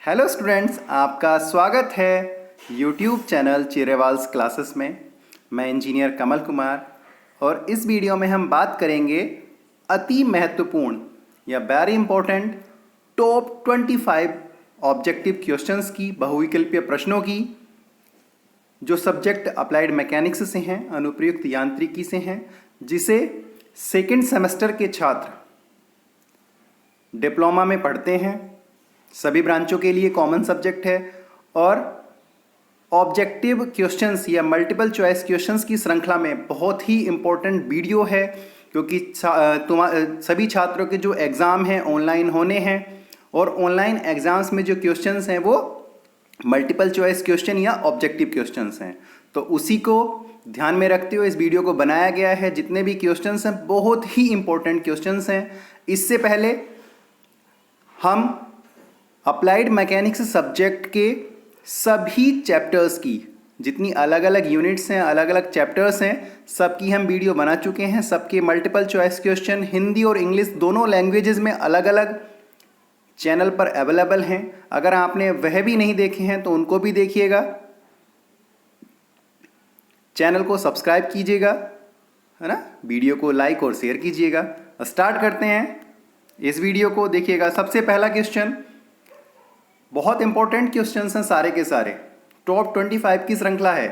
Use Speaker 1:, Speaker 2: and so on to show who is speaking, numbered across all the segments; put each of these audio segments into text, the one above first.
Speaker 1: Hello students, आपका स्वागत है यूट्यूब चैनल चिरेवाल्स क्लासेस में। मैं इंजीनियर कमल कुमार और इस वीडियो में हम बात करेंगे अति महत्वपूर्ण या very important top 25 objective questions की, बहुविकल्पीय प्रश्नों की, जो सब्जेक्ट अप्लाइड मैकेनिक्स से हैं, अनुप्रयुक्त यांत्रिकी से हैं, जिसे सेकेंड सेमेस्टर के छात्र डिप्लोमा में पढ़ते हैं। सभी ब्रांचों के लिए कॉमन सब्जेक्ट है और ऑब्जेक्टिव क्वेश्चंस या मल्टीपल चॉइस क्वेश्चंस की श्रृंखला में बहुत ही इम्पोर्टेंट वीडियो है, क्योंकि सभी छात्रों के जो एग्ज़ाम हैं ऑनलाइन होने हैं और ऑनलाइन एग्ज़ाम्स में जो क्वेश्चंस हैं वो मल्टीपल चॉइस क्वेश्चन या ऑब्जेक्टिव क्वेश्चंस हैं। तो उसी को ध्यान में रखते हुए इस वीडियो को बनाया गया है। जितने भी क्वेश्चंस हैं बहुत ही इम्पोर्टेंट क्वेश्चंस हैं। इससे पहले हम अप्लाइड मैकेनिक्स सब्जेक्ट के सभी चैप्टर्स की, जितनी अलग अलग यूनिट्स हैं, अलग अलग चैप्टर्स हैं, सबकी हम वीडियो बना चुके हैं। सबके मल्टीपल चॉइस क्वेश्चन हिंदी और इंग्लिश दोनों लैंग्वेजेस में अलग अलग चैनल पर अवेलेबल हैं। अगर आपने वह भी नहीं देखे हैं तो उनको भी देखिएगा। चैनल को सब्सक्राइब कीजिएगा, है ना, वीडियो को लाइक और शेयर कीजिएगा। स्टार्ट करते हैं इस वीडियो को। देखिएगा, सबसे पहला क्वेश्चन, बहुत इंपॉर्टेंट क्वेश्चंस हैं सारे के सारे, टॉप 25 की श्रृंखला है।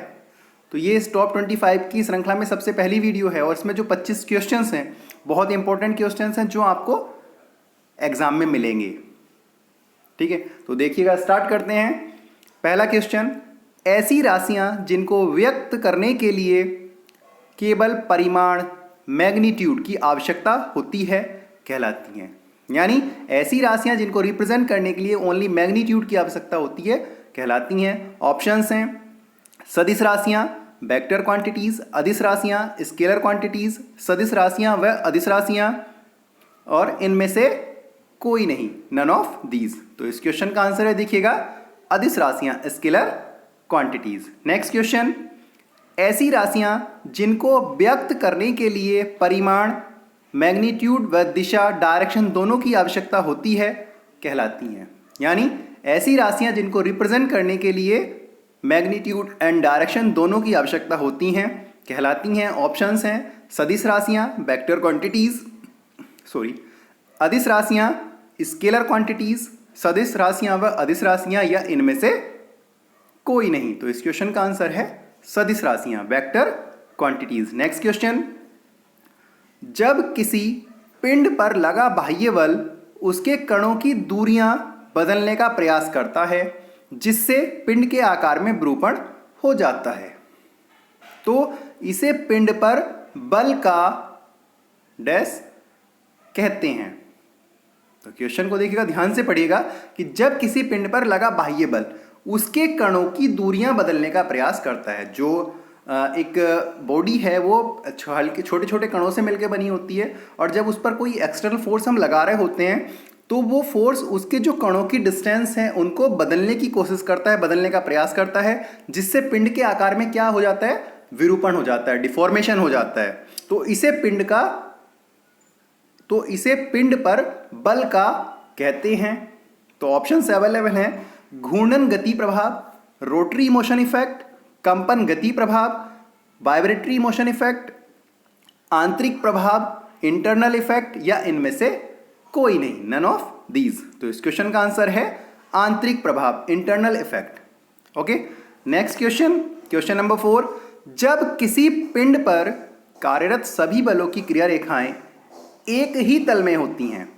Speaker 1: तो ये इस टॉप 25 की श्रृंखला में सबसे पहली वीडियो है और इसमें जो 25 क्वेश्चंस हैं बहुत इंपॉर्टेंट क्वेश्चंस हैं जो आपको एग्जाम में मिलेंगे। ठीक है, तो देखिएगा, स्टार्ट करते हैं। पहला क्वेश्चन, ऐसी राशियां जिनको व्यक्त करने के लिए केवल परिमाण मैग्नीट्यूड की आवश्यकता होती है कहलाती हैं। यानी ऐसी राशियां जिनको रिप्रेजेंट करने के लिए ओनली मैग्नीट्यूड की आवश्यकता होती है कहलाती हैं। ऑप्शंस हैं सदिश राशियां, वेक्टर क्वांटिटीज, अदिश राशियां, स्केलर क्वांटिटीज, सदिश राशियां व अदिश राशियां, और इनमें से कोई नहीं, नन ऑफ दीज। तो इस क्वेश्चन का आंसर है, देखिएगा, अदिश राशियां, स्केलर क्वांटिटीज। नेक्स्ट क्वेश्चन, ऐसी राशियां जिनको व्यक्त करने के लिए परिमाण मैग्नीट्यूड व दिशा, डायरेक्शन दोनों की आवश्यकता होती है कहलाती हैं। यानी ऐसी राशियां जिनको रिप्रेजेंट करने के लिए मैग्नीट्यूड एंड डायरेक्शन दोनों की आवश्यकता होती हैं कहलाती हैं। ऑप्शंस हैं सदिश राशियां, वेक्टर क्वांटिटीज, अदिश राशियां, स्केलर क्वांटिटीज, सदिश राशियां व अदिश राशियां, या इनमें से कोई नहीं। तो इस क्वेश्चन का आंसर है सदिश राशियां, वेक्टर क्वांटिटीज। नेक्स्ट क्वेश्चन, जब किसी पिंड पर लगा बाह्य बल उसके कणों की दूरियां बदलने का प्रयास करता है जिससे पिंड के आकार में विरूपण हो जाता है, तो इसे पिंड पर बल का डैश कहते हैं। तो क्वेश्चन को देखिएगा, ध्यान से पढ़िएगा कि जब किसी पिंड पर लगा बाह्य बल उसके कणों की दूरियां बदलने का प्रयास करता है। जो एक बॉडी है वो हल्के छोटे छोटे कणों से मिलकर बनी होती है और जब उस पर कोई एक्सटर्नल फोर्स हम लगा रहे होते हैं तो वो फोर्स उसके जो कणों की डिस्टेंस है उनको बदलने की कोशिश करता है, बदलने का प्रयास करता है, जिससे पिंड के आकार में क्या हो जाता है, विरूपण हो जाता है, डिफॉर्मेशन हो जाता है। तो इसे पिंड पर बल का कहते हैं। तो ऑप्शन अवेलेबल हैं, घूर्णन गति प्रभाव, रोटरी मोशन इफेक्ट, कंपन गति प्रभाव, वाइब्रेटरी मोशन इफेक्ट, आंतरिक प्रभाव, इंटरनल इफेक्ट, या इनमें से कोई नहीं, नन ऑफ दीज। तो इस क्वेश्चन का आंसर है आंतरिक प्रभाव, internal effect. Okay, next question, question number 4, जब किसी पिंड पर कार्यरत सभी बलों की क्रिया रेखाएं एक ही तल में होती हैं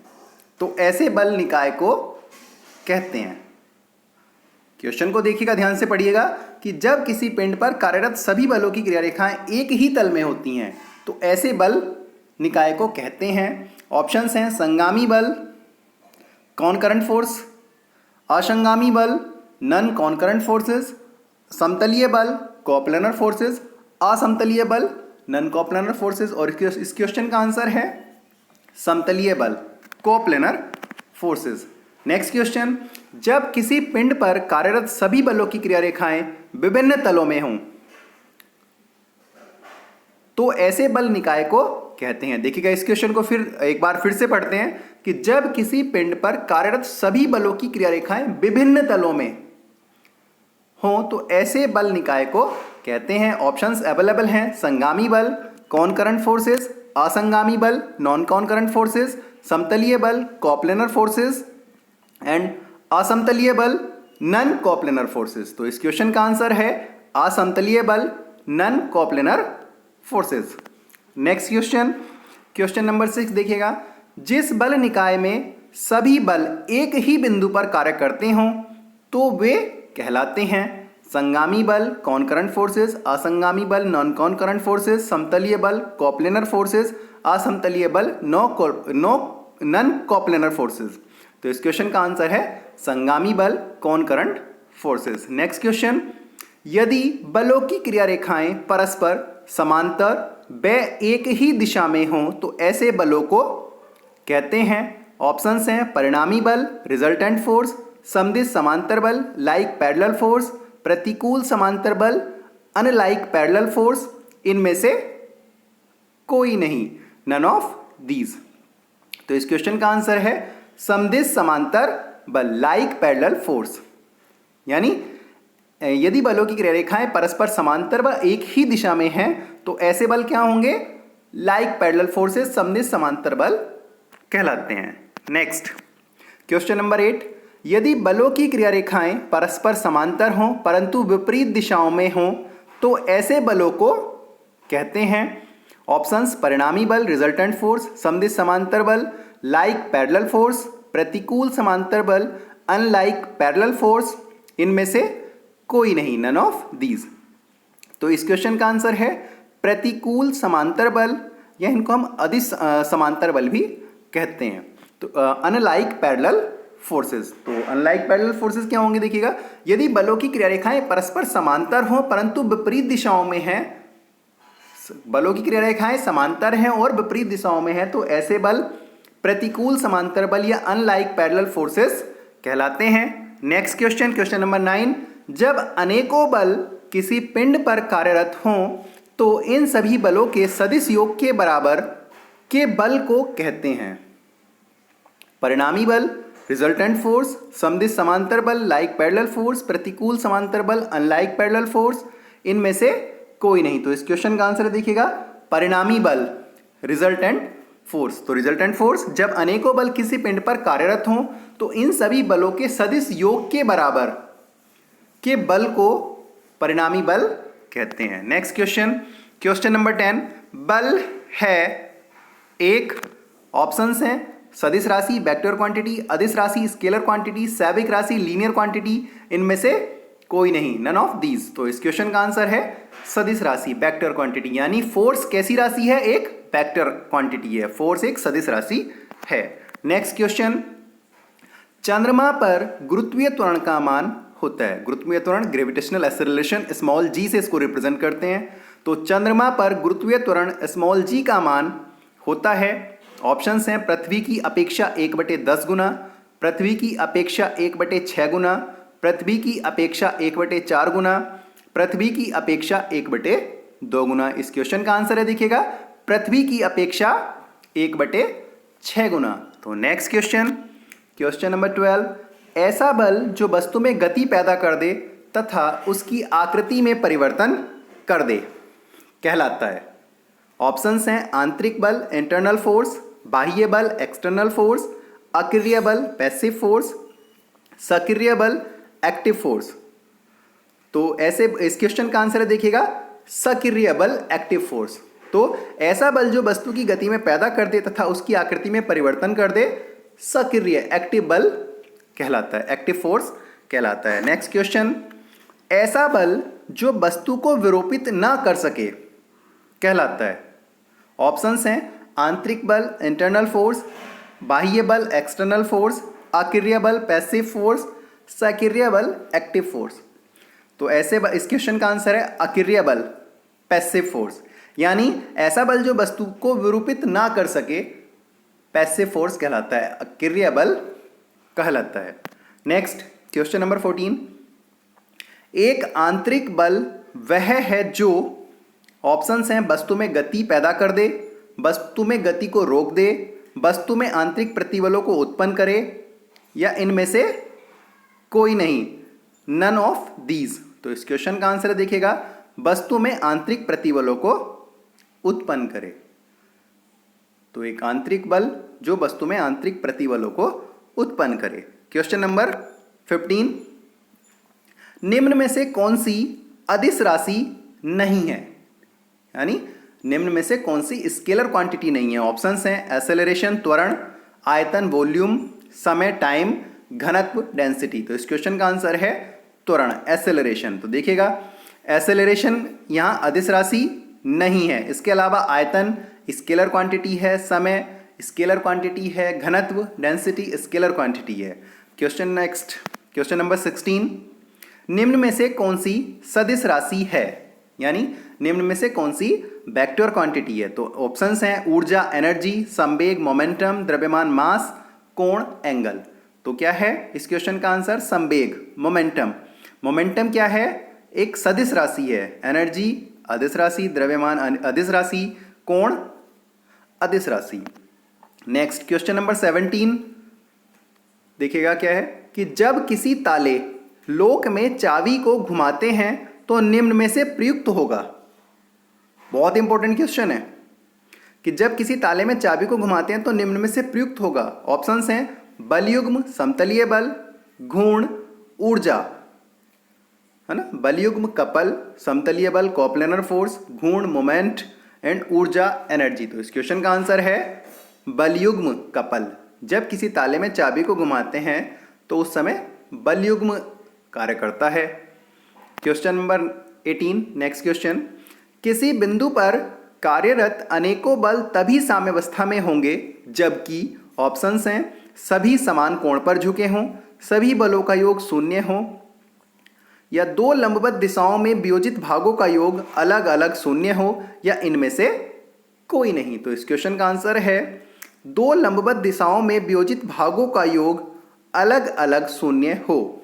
Speaker 1: तो ऐसे बल निकाय को कहते हैं। क्वेश्चन को देखिएगा, ध्यान से पढ़िएगा कि जब किसी पिंड पर कार्यरत सभी बलों की क्रिया रेखाएं एक ही तल में होती हैं तो ऐसे बल निकाय को कहते हैं। ऑप्शंस हैं संगामी बल, कॉनकरेंट फोर्स, असंगामी बल, नन कॉनकरेंट फोर्सेस, समतलीय बल, कोप्लनर फोर्सेस, असमतलीय बल, नन कोप्लनर फोर्सेस। और इस क्वेश्चन का आंसर है समतलीय बल, कोप्लनर फोर्सेस। नेक्स्ट क्वेश्चन, जब किसी पिंड पर कार्यरत सभी बलों की क्रिया रेखाएं विभिन्न तलों में हों तो ऐसे बल निकाय को कहते हैं। देखिएगा इस क्वेश्चन को फिर एक बार फिर से पढ़ते हैं कि जब किसी पिंड पर कार्यरत सभी बलों की क्रिया रेखाएं विभिन्न तलों में हो तो ऐसे बल निकाय को कहते हैं। ऑप्शंस अवेलेबल हैं, संगामी बल, कॉनकरेंट फोर्सेस, असंगामी बल, नॉन कॉनकरेंट फोर्सेस, समतलीय बल, कोप्लेनर फोर्सेस एंड असमतलीय बल, नन कोप्लेनर फोर्सेस। तो इस क्वेश्चन का आंसर है असमतलीय बल, non coplanar forces. Next question, question number 6 देखिएगा, जिस बल निकाय में सभी बल एक ही बिंदु पर कार्य करते हों तो वे कहलाते हैं संगामी बल, कॉनकरेंट फोर्सेस, असंगामी बल, नॉन कॉनकरेंट फोर्सेस, समतलीय बल, कोप्लेनर फोर्सेस, असमतलीय बल, नन कोप्लेनर फोर्सेस। तो इस क्वेश्चन का आंसर है संगामी बल, कॉनकरेंट फोर्सेस। नेक्स्ट क्वेश्चन, यदि बलों की क्रिया रेखाएं परस्पर समांतर व एक ही दिशा में हों तो ऐसे बलों को कहते हैं। ऑप्शंस हैं परिणामी बल, रिजल्टेंट फोर्स, समदिश समांतर बल, लाइक पैरेलल फोर्स, प्रतिकूल समांतर बल, अनलाइक पैरेलल फोर्स। इनमें से कोई नहीं, नन ऑफ दीज। तो इस क्वेश्चन का आंसर है समदिश समांतर बल, लाइक पैरेलल फोर्स। यानी यदि बलों की क्रिया रेखाएं परस्पर समांतर व एक ही दिशा में हैं तो ऐसे बल क्या होंगे, लाइक पैरेलल फोर्सेस, समदिश समांतर बल कहलाते हैं। नेक्स्ट क्वेश्चन नंबर 8, यदि बलों की क्रिया रेखाएं परस्पर समांतर हों परंतु विपरीत दिशाओं में हों तो ऐसे बलों को कहते हैं। ऑप्शंस परिणामी बल, रिजल्टेंट फोर्स, समदिश समांतर बल, लाइक पैरेलल फोर्स, प्रतिकूल समांतर बल, अनलाइक पैरेलल फोर्स। इनमें से कोई नहीं, नन ऑफ दीज। तो इस क्वेश्चन का आंसर है प्रतिकूल समांतर बल, या इनको हम अदिश समांतर बल भी कहते हैं। तो अनलाइक पैरेलल फोर्सेस। तो अनलाइक पैरेलल फोर्सेस क्या होंगे, देखिएगा यदि बलों की क्रिया रेखाएं परस्पर समांतर हों परंतु विपरीत दिशाओं में हैं, बलों की क्रिया रेखाएं समांतर हैं और विपरीत दिशाओं में हैं तो ऐसे बल प्रतिकूल समांतर बल या अनलाइक पैरेलल फोर्सेस कहलाते हैं। नेक्स्ट क्वेश्चन, क्वेश्चन नंबर 9, जब अनेकों बल किसी पिंड पर कार्यरत हों तो इन सभी बलों के सदिश योग के बराबर के बल को कहते हैं। परिणामी बल, रिजल्टेंट फोर्स, समदिश समांतर बल, लाइक पैरेलल फोर्स, प्रतिकूल समांतर बल, अनलाइक पैरेलल फोर्स। इनमें से कोई नहीं। तो इस क्वेश्चन का आंसर देखिएगा परिणामी बल, रिजल्टेंट फोर्स। तो रिजल्टेंट फोर्स, जब अनेकों बल किसी पिंड पर कार्यरत हों तो इन सभी बलों के सदिश योग के बराबर के बल को परिणामी बल कहते हैं। नेक्स्ट क्वेश्चन, क्वेश्चन नंबर 10, बल है एक, ऑप्शंस हैं सदिश राशि, वेक्टर क्वांटिटी, अदिश राशि, स्केलर क्वांटिटी, सैविक राशि, लीनियर क्वांटिटी। इनमें से कोई नहीं, नन ऑफ दीज। तो इस क्वेश्चन का आंसर है सदिश राशि, वेक्टर क्वांटिटी। यानी फोर्स कैसी राशि है, एक वेक्टर क्वांटिटी है, फोर्स एक सदिश राशि है। नेक्स्ट क्वेश्चन, चंद्रमा पर गुरुत्वीय त्वरण का मान होता है। गुरुत्वीय त्वरण, ग्रेविटेशनल एक्सेलरेशन, स्मॉल जी से इसको रिप्रेजेंट करते हैं। तो चंद्रमा पर गुरुत्वीय त्वरण स्मॉल जी का मान होता है। ऑप्शंस हैं पृथ्वी की अपेक्षा 1/10 गुना, पृथ्वी की अपेक्षा 1/6 गुना, पृथ्वी की अपेक्षा 1/4 गुना, पृथ्वी की अपेक्षा 1/2 गुना। इस क्वेश्चन का आंसर है देखिएगा पृथ्वी की अपेक्षा 1/6 गुना। तो नेक्स्ट क्वेश्चन, क्वेश्चन नंबर 12, ऐसा बल जो वस्तु में गति पैदा कर दे तथा उसकी आकृति में परिवर्तन कर दे कहलाता है। ऑप्शंस हैं आंतरिक बल, इंटरनल फोर्स, बाह्य बल, एक्सटर्नल फोर्स, अक्रिय बल, पैसिव फोर्स, सक्रिय बल, एक्टिव फोर्स। तो ऐसे इस क्वेश्चन का आंसर है देखिएगा सक्रिय बल, एक्टिव फोर्स। तो ऐसा बल जो वस्तु की गति में पैदा कर दे तथा उसकी आकृति में परिवर्तन कर दे सक्रिय, एक्टिव बल कहलाता है, एक्टिव फोर्स कहलाता है। नेक्स्ट क्वेश्चन, ऐसा बल जो वस्तु को विरूपित ना कर सके कहलाता है। ऑप्शंस हैं आंतरिक बल, इंटरनल फोर्स, बाह्य बल, एक्सटर्नल फोर्स, अक्रिय बल, पैसिव फोर्स, सक्रिय बल, एक्टिव फोर्स। तो ऐसे इस क्वेश्चन का आंसर है अक्रिय बल, पैसिव फोर्स। यानी ऐसा बल जो वस्तु को विरूपित ना कर सके पैसिव फोर्स कहलाता है, अक्रिय बल कहलाता है। नेक्स्ट क्वेश्चन नंबर 14, एक आंतरिक बल वह है जो, ऑप्शंस हैं वस्तु में गति पैदा कर दे, वस्तु में गति को रोक दे, वस्तु में आंतरिक प्रतिबलों को उत्पन्न करे, या इनमें से कोई नहीं, नन ऑफ दीज। तो इस क्वेश्चन का आंसर देखिएगा वस्तु में आंतरिक प्रतिबलों को उत्पन्न करे। तो एक आंतरिक बल जो वस्तु में आंतरिक प्रतिबलों को उत्पन्न करे। क्वेश्चन नंबर 15, निम्न में से कौन सी अदिश राशि नहीं है, यानी निम्न में से कौन सी स्केलर क्वांटिटी नहीं है। ऑप्शंस हैं एसेलरेशन त्वरण, आयतन वॉल्यूम, समय टाइम, घनत्व डेंसिटी। तो इस क्वेश्चन का आंसर है त्वरण, एसेलरेशन। तो देखिएगा एसेलरेशन यहाँ अदिश राशि नहीं है। इसके अलावा आयतन स्केलर क्वांटिटी है, समय स्केलर क्वांटिटी है, घनत्व डेंसिटी स्केलर क्वांटिटी है। क्वेश्चन नेक्स्ट, क्वेश्चन नंबर 16, निम्न में से कौन सी सदिश राशि है, यानी निम्न में से कौन सी वेक्टर क्वांटिटी है। तो ऑप्शंस हैं ऊर्जा एनर्जी, संवेग मोमेंटम, द्रव्यमान मास, कोण एंगल। तो क्या है इस क्वेश्चन का आंसर, संवेग मोमेंटम। मोमेंटम क्या है, एक सदिश राशि है। एनर्जी अदिश राशि, द्रव्यमान अदिश राशि, कोण अदिश राशि। नेक्स्ट क्वेश्चन नंबर 17 देखिएगा क्या है कि जब किसी ताले लोक में चाबी को घुमाते हैं तो निम्न में से प्रयुक्त होगा। बहुत इंपॉर्टेंट क्वेश्चन है कि जब किसी ताले में चाबी को घुमाते हैं तो निम्न में से प्रयुक्त होगा। ऑप्शंस हैं बलयुग्म, समतलीय बल, घूर्ण, ऊर्जा, है ना, बलयुग्म कपल, समतलीय बल कॉपलेनर फोर्स, घूर्ण मोमेंट एंड ऊर्जा एनर्जी। तो इस क्वेश्चन का आंसर है बलयुग्म कपल। जब किसी ताले में चाबी को घुमाते हैं तो उस समय बलयुग्म कार्य करता है। क्वेश्चन नंबर 18 नेक्स्ट क्वेश्चन, किसी बिंदु पर कार्यरत अनेकों बल तभी साम्यावस्था में होंगे जबकि ऑप्शंस हैं सभी समान कोण पर झुके हों, सभी बलों का योग शून्य हो, या दो लंबवत दिशाओं में वियोजित भागों का योग अलग अलग शून्य हो, या इनमें से कोई नहीं। तो इस क्वेश्चन का आंसर है दो लंबवत दिशाओं में वियोजित भागों का योग अलग अलग शून्य हो।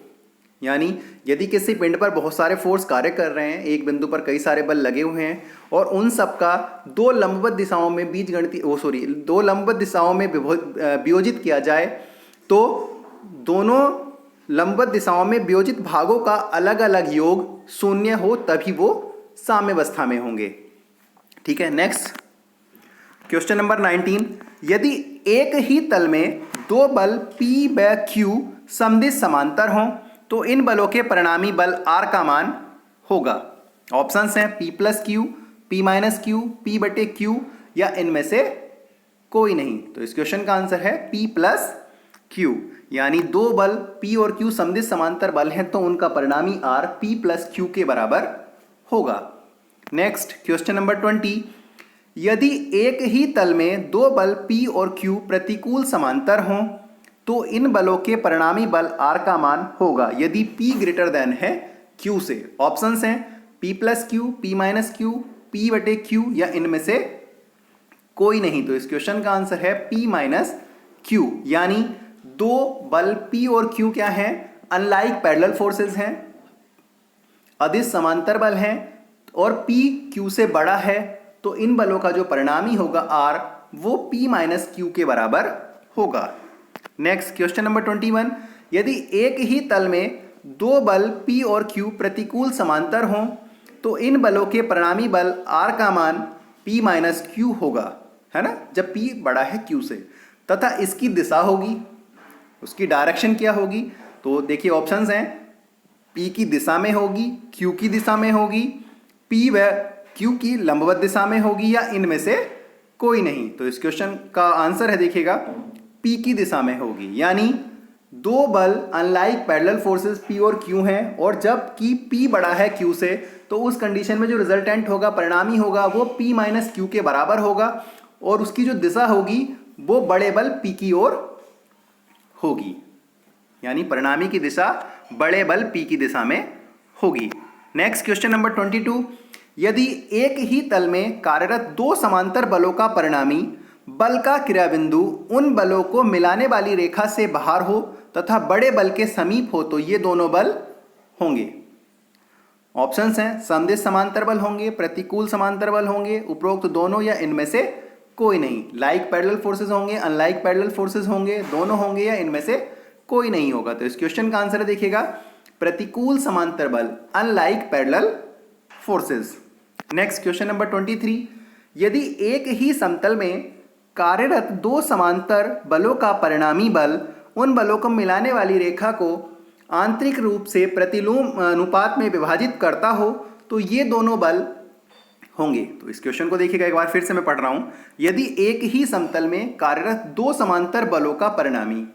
Speaker 1: यानी यदि किसी पिंड पर बहुत सारे फोर्स कार्य कर रहे हैं, एक बिंदु पर कई सारे बल लगे हुए हैं और उन सब का दो लंबवत दिशाओं में दो लंबवत दिशाओं में वियोजित किया जाए तो दोनों लंबवत दिशाओं में वियोजित भागों का अलग अलग योग शून्य हो, तभी वो साम्यावस्था में होंगे। ठीक है, नेक्स्ट क्वेश्चन नंबर 19, यदि एक ही तल में दो बल P व Q समदिश समांतर हों तो इन बलों के परिणामी बल R का मान होगा। ऑप्शंस हैं P plus Q, P minus Q, P बटे क्यू, या इनमें से कोई नहीं। तो इस क्वेश्चन का आंसर है P प्लस क्यू, यानी दो बल P और Q समदिश समांतर बल हैं तो उनका परिणामी R P प्लस क्यू के बराबर होगा। नेक्स्ट क्वेश्चन नंबर 20, यदि एक ही तल में दो बल P और Q प्रतिकूल समांतर हों तो इन बलों के परिणामी बल R का मान होगा यदि P ग्रेटर देन है Q से। ऑप्शंस हैं P plus Q, P minus Q, P बटे क्यू, या इनमें से कोई नहीं। तो इस क्वेश्चन का आंसर है P माइनस क्यू, यानी दो बल P और Q क्या हैं, अनलाइक पैरेलल फोर्सेस हैं, अदिश समांतर बल हैं और P Q से बड़ा है, तो इन बलों का जो परिणामी होगा R वो P माइनस क्यू के बराबर होगा। नेक्स्ट क्वेश्चन नंबर 21, यदि एक ही तल में दो बल P और Q प्रतिकूल समांतर हों तो इन बलों के परिणामी बल R का मान P माइनस क्यू होगा, है ना, जब P बड़ा है Q से, तथा इसकी दिशा होगी, उसकी डायरेक्शन क्या होगी। तो देखिए ऑप्शंस हैं P की दिशा में होगी, Q की दिशा में होगी, P व Q की लंबवत दिशा में होगी, या इनमें से कोई नहीं। तो इस क्वेश्चन का आंसर है देखिएगा P की दिशा में होगी, यानी दो बल अनलाइक पैरेलल फोर्सेस P और Q हैं और जब कि P बड़ा है Q से तो उस कंडीशन में जो रिजल्टेंट होगा, परिणामी होगा, वो P माइनस क्यू के बराबर होगा और उसकी जो दिशा होगी वो बड़े बल P की ओर होगी, यानी परिणामी की दिशा बड़े बल P की दिशा में होगी। नेक्स्ट क्वेश्चन नंबर 22, यदि एक ही तल में कार्यरत दो समांतर बलों का परिणामी बल का क्रियाबिंदु उन बलों को मिलाने वाली रेखा से बाहर हो तथा बड़े बल के समीप हो तो ये दोनों बल होंगे। ऑप्शंस हैं समदिश समांतर बल होंगे, प्रतिकूल समांतर बल होंगे, उपरोक्त दोनों, या इनमें से कोई नहीं। लाइक पैरेलल फोर्सेस होंगे, अनलाइक पैरेलल फोर्सेस होंगे, दोनों होंगे या इनमें से कोई नहीं होगा। तो इस क्वेश्चन का आंसर देखिएगा प्रतिकूल समांतर बल, unlike parallel forces. Next question number 23, यदि एक ही समतल में कार्यरत दो समांतर बलों का परिणामी बल उन बलों को मिलाने वाली रेखा को आंतरिक रूप से प्रतिलोम अनुपात में विभाजित करता हो तो ये दोनों बल होंगे। तो इस क्वेश्चन को देखिएगा एक बार फिर से मैं पढ़ रहा हूं। यदि एक ही समतल में कार्यरत दो समांतर बलों का परिणामी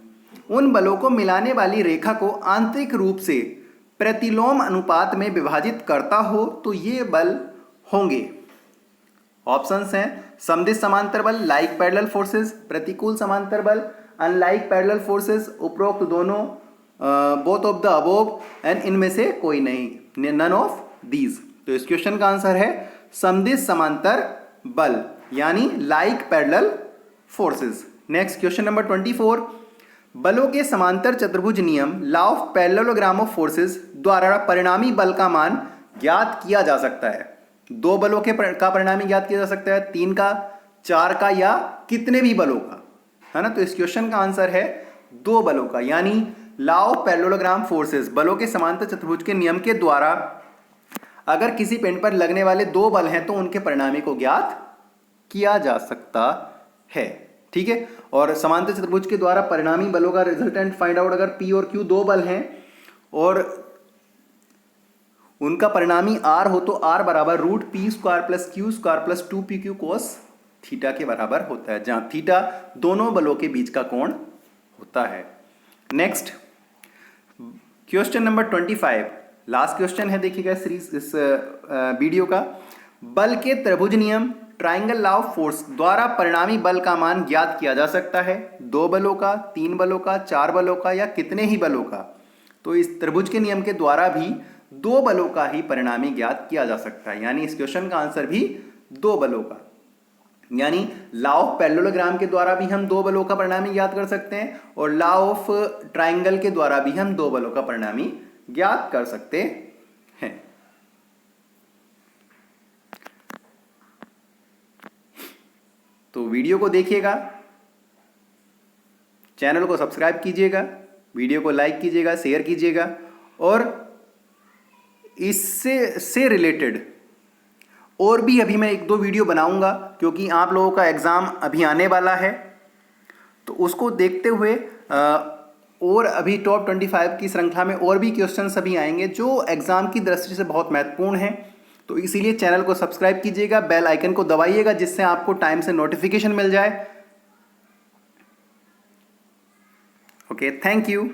Speaker 1: उन बलों को मिलाने वाली रेखा को आंतरिक रूप से प्रतिलोम अनुपात में विभाजित करता हो तो ये बल होंगे। ऑप्शंस हैं समदिश समांतर बल, लाइक पैरेलल फोर्सेस, प्रतिकूल समांतर बल, अनलाइक पैरेलल फोर्सेस, उपरोक्त दोनों, both of the above, and इनमें से कोई नहीं, नन ऑफ दीज। तो इस क्वेश्चन का आंसर है समदिश समांतर बल यानी like parallel forces. Next question number 24, बलों के समांतर चतुर्भुज नियम, law of parallelogram of forces द्वारा परिणामी बल का मान ज्ञात किया जा सकता है। दो बलों के का परिणामी ज्ञात किया जा सकता है, 3 का, 4 का, या कितने भी बलों का, है ना। तो इस क्वेश्चन का आंसर है 2 बलों का यानी लॉ ऑफ पैरेललोग्राम फोर्सेस, बलों के समांतर चतुर्भुज के नियम के द्वारा अगर किसी पिंड पर लगने वाले 2 बल हैं तो उनके परिणामी को ज्ञात किया जा सकता है। ठीक है, और समांतर चतुर्भुज के द्वारा परिणामी बलों का रिजल्टेंट फाइंड आउट, अगर P और Q 2 बल हैं और उनका परिणामी R हो तो R बराबर √P² + Q² + 2PQ cos theta के बराबर होता है, जहां थीटा दोनों बलों के बीच का कोण होता है। Next question number 25, last question है देखिएगा इस वीडियो का। बल के त्रिभुज नियम, ट्राइंगल लॉ ऑफ फोर्स द्वारा परिणामी बल का मान ज्ञात किया जा सकता है। 2 बलों का, 3 बलों का, 4 बलों का, या कितने ही बलों का। तो इस त्रिभुज के नियम के द्वारा भी 2 बलों का ही परिणामी ज्ञात किया जा सकता है, यानी इस क्वेश्चन का आंसर भी 2 बलों का। यानी लॉ ऑफ पैरेललोग्राम के द्वारा भी हम 2 बलों का परिणामी ज्ञात कर सकते हैं और लॉ ऑफ ट्राइंगल के द्वारा भी हम 2 बलों का परिणामी ज्ञात कर सकते हैं। तो वीडियो को देखिएगा, चैनल को सब्सक्राइब कीजिएगा, वीडियो को लाइक कीजिएगा, शेयर कीजिएगा, और इससे रिलेटेड और भी अभी मैं 1-2 वीडियो बनाऊंगा क्योंकि आप लोगों का एग्ज़ाम अभी आने वाला है। तो उसको देखते हुए और अभी टॉप 25 की श्रृंखला में और भी क्वेश्चंस अभी आएंगे जो एग्ज़ाम की दृष्टि से बहुत महत्वपूर्ण हैं। तो इसीलिए चैनल को सब्सक्राइब कीजिएगा, बेल आइकन को दबाइएगा जिससे आपको टाइम से नोटिफिकेशन मिल जाए। Okay, thank you.